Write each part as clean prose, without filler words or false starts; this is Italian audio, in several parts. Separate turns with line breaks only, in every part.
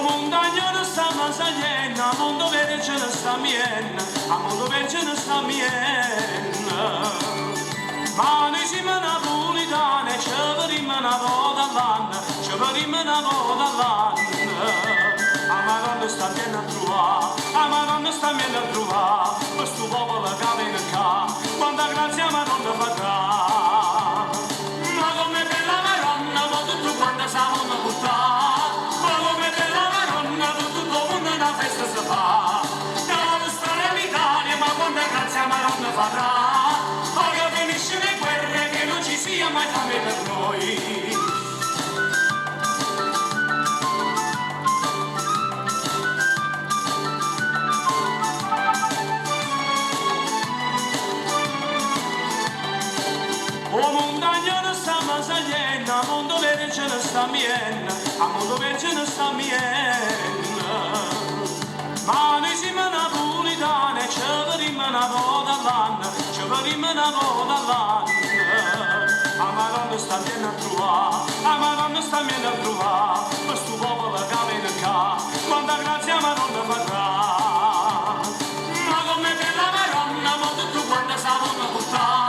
montagna sta masagliena, a mondo vergine sta mienna, a mondo vergine sta mienna. Ma noi siamo napolitane, ci verremo una volta all'anno, ci verremo una volta all'anno. A Madonna sta viene a trovare, a Madonna sta viene a trovare, questo popolo che viene qua, quanta grazia Madonna farà. Ma come bella Madonna, ma tutto quanto siamo a buttare, ma come bella Madonna, tutto il mondo una festa si fa. Devo stare all'Italia, ma quanta grazia Madonna farà, poi finisce le guerre, che non ci sia mai fame per noi. O montagna sta masagliena, a mondo vergine sta mienna, a mondo vergine sta mienna. Ma noi siamo napolitane, ci verremo una volta all'anno, ci verremo una volta all'anno. A Madonna sta viene a trovare, a Madonna sta viene a trovare, questo popolo che viene qua, quanta grazia Madonna farà. Ma come bella Madonna, ma tutto quanto siamo a buttare,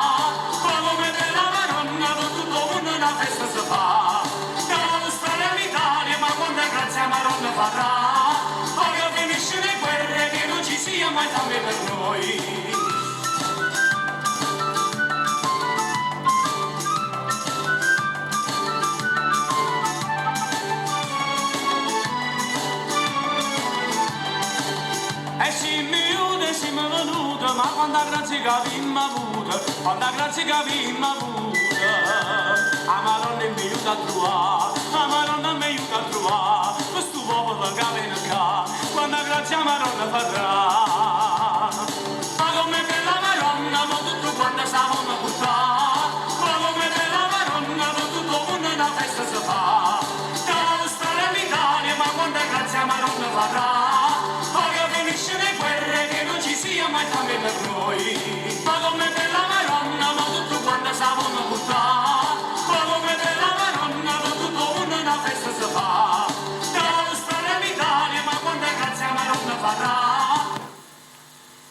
una festa si fa, devo stare all'Italia, ma quanta grazia Madonna farà, poi finisce le guerre, che non ci sia mai fame per noi. E siamo venuti, ma quanta grazia che abbiamo avuto, quanta grazia che abbiamo avuto. A Madonna mi aiuta a trovare, a Madonna mi aiuta a trovare, questo popolo che viene qua, quanta grazia Madonna farà.